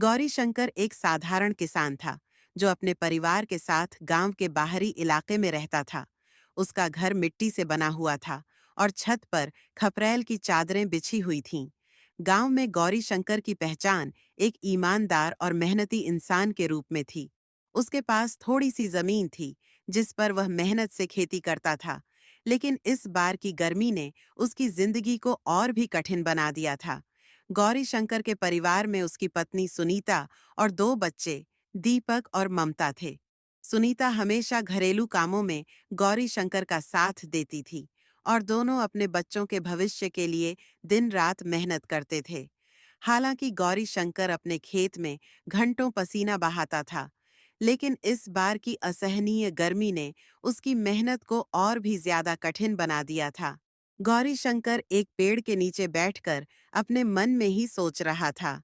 गौरीशंकर एक साधारण किसान था जो अपने परिवार के साथ गांव के बाहरी इलाके में रहता था। उसका घर मिट्टी से बना हुआ था और छत पर खपरेल की चादरें बिछी हुई थीं। गांव में गौरीशंकर की पहचान एक ईमानदार और मेहनती इंसान के रूप में थी। उसके पास थोड़ी सी जमीन थी जिस पर वह मेहनत से खेती करता था, लेकिन इस बार की गर्मी ने उसकी जिंदगी को और भी कठिन बना दिया था। गौरीशंकर के परिवार में उसकी पत्नी सुनीता और दो बच्चे दीपक और ममता थे। सुनीता हमेशा घरेलू कामों में गौरीशंकर का साथ देती थी और दोनों अपने बच्चों के भविष्य के लिए दिन रात मेहनत करते थे। हालांकि गौरीशंकर अपने खेत में घंटों पसीना बहाता था, लेकिन इस बार की असहनीय गर्मी ने उसकी मेहनत को और भी ज्यादा कठिन बना दिया था। गौरीशंकर एक पेड़ के नीचे बैठकर अपने मन में ही सोच रहा था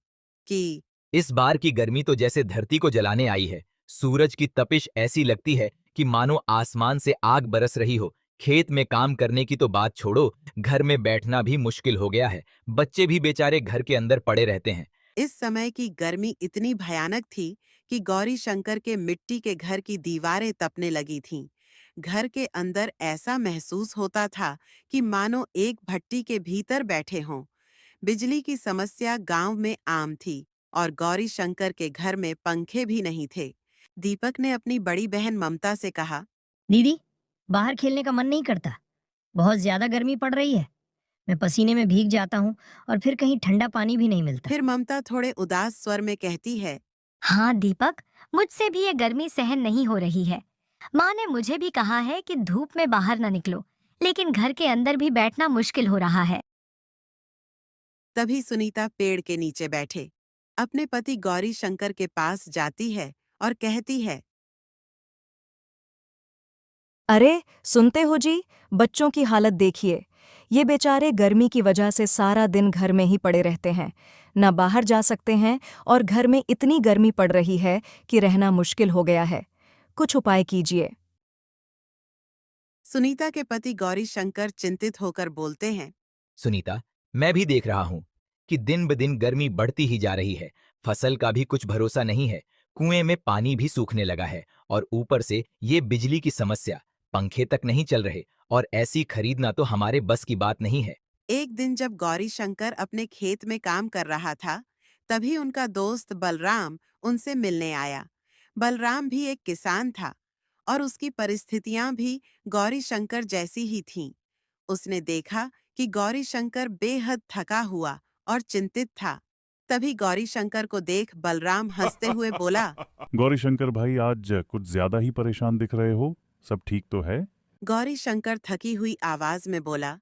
कि इस बार की गर्मी तो जैसे धरती को जलाने आई है। सूरज की तपिश ऐसी लगती है कि मानो आसमान से आग बरस रही हो। खेत में काम करने की तो बात छोड़ो, घर में बैठना भी मुश्किल हो गया है। बच्चे भी बेचारे घर के अंदर पड़े रहते हैं। इस समय की गर्मी इतनी भयानक थी कि गौरीशंकर के मिट्टी के घर की दीवारें तपने लगी थीं। घर के अंदर ऐसा महसूस होता था कि मानो एक भट्टी के भीतर बैठे हों। बिजली की समस्या गांव में आम थी और गौरीशंकर के घर में पंखे भी नहीं थे। दीपक ने अपनी बड़ी बहन ममता से कहा। दीदी, बाहर खेलने का मन नहीं करता। बहुत ज्यादा गर्मी पड़ रही है। मैं पसीने में भीग जाता हूँ और फिर कहीं ठंडा पानी भी नहीं मिलता। फिर ममता थोड़े उदास स्वर में कहती है। हाँ दीपक, मुझसे भी ये गर्मी सहन नहीं हो रही है। माँ ने मुझे भी कहा है कि धूप में बाहर न निकलो, लेकिन घर के अंदर भी बैठना मुश्किल हो रहा है। तभी सुनीता पेड़ के नीचे बैठे अपने पति गौरीशंकर के पास जाती है और कहती है। अरे सुनते हो जी, बच्चों की हालत देखिए। ये बेचारे गर्मी की वजह से सारा दिन घर में ही पड़े रहते हैं, ना बाहर जा सकते हैं और घर में इतनी गर्मी पड़ रही है कि रहना मुश्किल हो गया है। कुछ उपाय कीजिए। सुनीता के पति गौरीशंकर चिंतित होकर बोलते हैं। सुनीता, मैं भी देख रहा हूं कि दिन ब दिन गर्मी बढ़ती ही जा रही है। फसल का भी कुछ भरोसा नहीं है। कुएं में पानी भी सूखने लगा है और ऊपर से ये बिजली की समस्या। पंखे तक नहीं चल रहे और ऐसी खरीदना तो हमारे बस की बात नहीं है। एक दिन जब गौरीशंकर अपने खेत में काम कर रहा था, तभी उनका दोस्त बलराम उनसे मिलने आया। बलराम भी एक किसान था और उसकी परिस्थितियां भी गौरीशंकर जैसी ही थीं। उसने देखा कि गौरीशंकर बेहद थका हुआ और चिंतित था। तभी गौरीशंकर को देख बलराम हंसते हुए बोला। गौरीशंकर भाई, आज कुछ ज्यादा ही परेशान दिख रहे हो। सब ठीक तो है? गौरीशंकर थकी हुई आवाज में बोला।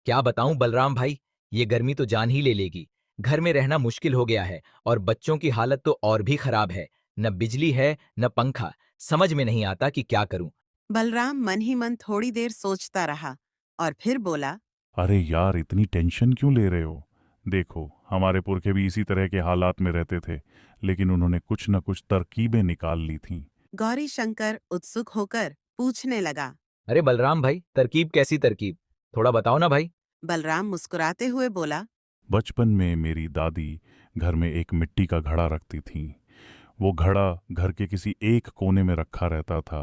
क्या बताऊं बलराम भाई, ये गर्मी तो जान ही ले लेगी। घर में रहना मुश्किल हो गया है और बच्चों की हालत तो और भी खराब है। न बिजली है न पंखा। समझ में नहीं आता कि क्या करूं। बलराम मन ही मन थोड़ी देर सोचता रहा और फिर बोला। अरे यार, इतनी टेंशन क्यों ले रहे हो? देखो, हमारे पुरखे भी इसी तरह के हालात में रहते थे, लेकिन उन्होंने कुछ न कुछ तरकीबें निकाल ली थीं। गौरीशंकर उत्सुक होकर पूछने लगा। अरे बलराम भाई, तरकीब कैसी तरकीब? थोड़ा बताओ ना भाई। बलराम मुस्कुराते हुए बोला। बचपन में मेरी दादी घर में एक मिट्टी का घड़ा रखती थीं। वो घड़ा घर के किसी एक कोने में रखा रहता था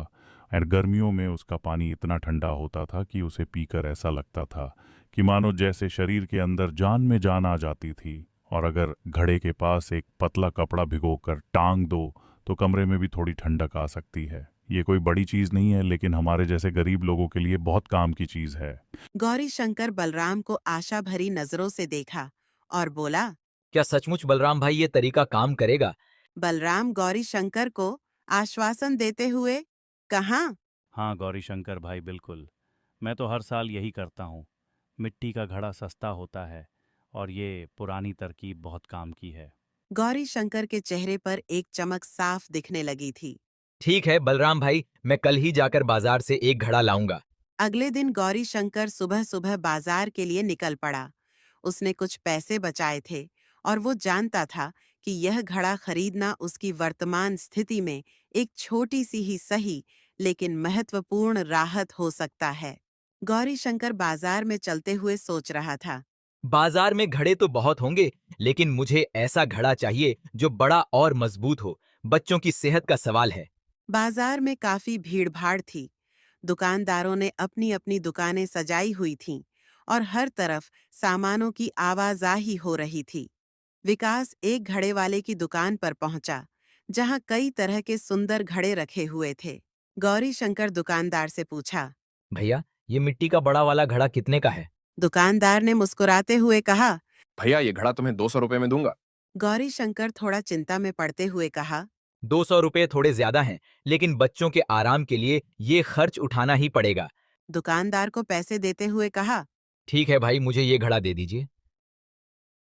और गर्मियों में उसका पानी इतना ठंडा होता था कि उसे पीकर ऐसा लगता था कि मानो जैसे शरीर के अंदर जान में जान आ जाती थी। और अगर घड़े के पास एक पतला कपड़ा भिगोकर टांग दो तो कमरे में भी थोड़ी ठंडक आ सकती है। ये कोई बड़ी चीज नहीं है, लेकिन हमारे जैसे गरीब लोगों के लिए बहुत काम की चीज है। गौरीशंकर बलराम को आशा भरी नजरों से देखा और बोला। क्या सचमुच बलराम भाई ये तरीका काम करेगा? बलराम गौरीशंकर को आश्वासन देते हुए कहा। हाँ गौरीशंकर भाई, बिल्कुल। मैं तो हर साल यही करता हूँ। मिट्टी का घड़ा सस्ता होता है और ये पुरानी तरकीब बहुत काम की है। गौरीशंकर के चेहरे पर एक चमक साफ दिखने लगी थी। ठीक है बलराम भाई, मैं कल ही जाकर बाजार से एक घड़ा लाऊंगा। अगले दिन गौरीशंकर सुबह सुबह बाजार के लिए निकल पड़ा। उसने कुछ पैसे बचाए थे और वो जानता था कि यह घड़ा खरीदना उसकी वर्तमान स्थिति में एक छोटी सी ही सही लेकिन महत्वपूर्ण राहत हो सकता है। गौरीशंकर बाजार में चलते हुए सोच रहा था बाजार में घड़े तो बहुत होंगे, लेकिन मुझे ऐसा घड़ा चाहिए जो बड़ा और मजबूत हो। बच्चों की सेहत का सवाल है। बाजार में काफी भीड़-भाड़ थी। दुकानदारों ने अपनी-अपनी दुकानें सजाई हुई थीं और हर तरफ सामानों की आवाजाही हो रही थी। विकास एक घड़े वाले की दुकान पर पहुंचा, जहां कई तरह के सुंदर घड़े रखे हुए थे। गौरी शंकर दुकानदार से पूछा। भैया, ये मिट्टी का बड़ा वाला घड़ा कितने का है? दुकानदार ने मुस्कुराते हुए कहा। भैया ये घड़ा तुम्हें 200 रुपए में दूंगा। गौरी शंकर थोड़ा चिंता में पड़ते हुए कहा। 200 रुपये थोड़े ज्यादा हैं, लेकिन बच्चों के आराम के लिए ये खर्च उठाना ही पड़ेगा। दुकानदार को पैसे देते हुए कहा। ठीक है भाई, मुझे ये घड़ा दे दीजिए।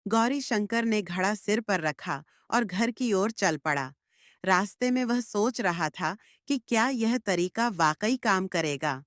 गौरी शंकर ने घड़ा सिर पर रखा और घर की ओर चल पड़ा। रास्ते में वह सोच रहा था कि क्या यह तरीका वाकई काम करेगा।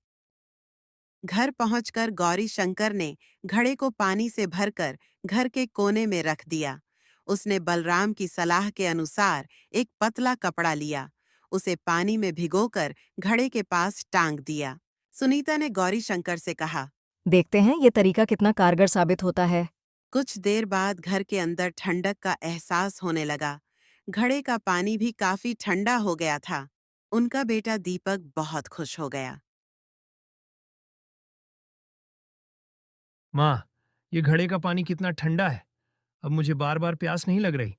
घर पहुंचकर गौरी शंकर ने घड़े को पानी से भरकर घर के कोने में रख दिया। उसने बलराम की सलाह के अनुसार एक पतला कपड़ा लिया, उसे पानी में भिगोकर घड़े के पास टांग दिया। सुनीता ने गौरी शंकर से कहा। देखते हैं ये तरीका कितना कारगर साबित होता है। कुछ देर बाद घर के अंदर ठंडक का एहसास होने लगा। घड़े का पानी भी काफी ठंडा हो गया था। उनका बेटा दीपक बहुत खुश हो गया। माँ, ये घड़े का पानी कितना ठंडा है। अब मुझे बार बार प्यास नहीं लग रही।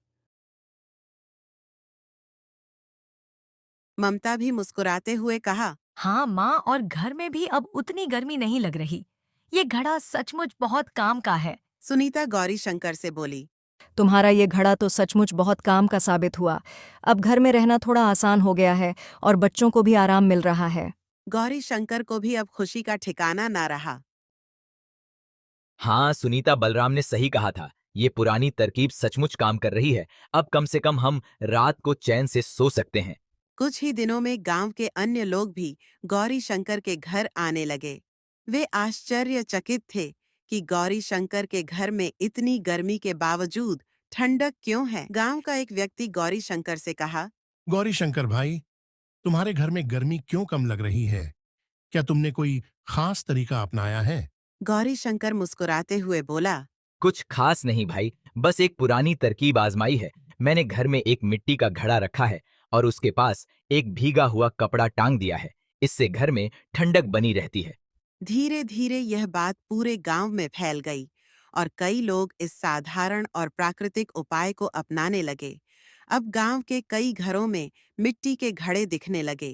ममता भी मुस्कुराते हुए कहा। हाँ माँ, और घर में भी अब उतनी गर्मी नहीं लग रही। ये घड़ा सचमुच बहुत काम का है। सुनीता गौरी शंकर से बोली। तुम्हारा ये घड़ा तो सचमुच बहुत काम का साबित हुआ। अब घर में रहना थोड़ा आसान हो गया है और बच्चों को भी आराम मिल रहा है। गौरी शंकर को भी अब खुशी का ठिकाना ना रहा। हाँ, सुनीता, बलराम ने सही कहा था। ये पुरानी तरकीब सचमुच काम कर रही है। अब कम से कम हम रात को चैन से सो सकते हैं। कुछ ही दिनों में गांव के अन्य लोग भी गौरी शंकर के घर आने लगे। वे आश्चर्यचकित थे कि गौरी शंकर के घर में इतनी गर्मी के बावजूद ठंडक क्यों है। गांव का एक व्यक्ति गौरी शंकर से कहा। गौरी शंकर भाई, तुम्हारे घर में गर्मी क्यों कम लग रही है? क्या तुमने कोई खास तरीका अपनाया है? गौरी शंकर मुस्कुराते हुए बोला। कुछ खास नहीं भाई, बस एक पुरानी तरकीब आजमाई है। मैंने घर में एक मिट्टी का घड़ा रखा है और उसके पास एक भीगा हुआ कपड़ा टांग दिया है। इससे घर में ठंडक बनी रहती है। धीरे धीरे यह बात पूरे गांव में फैल गई और कई लोग इस साधारण और प्राकृतिक उपाय को अपनाने लगे। अब गांव के कई घरों में मिट्टी के घड़े दिखने लगे।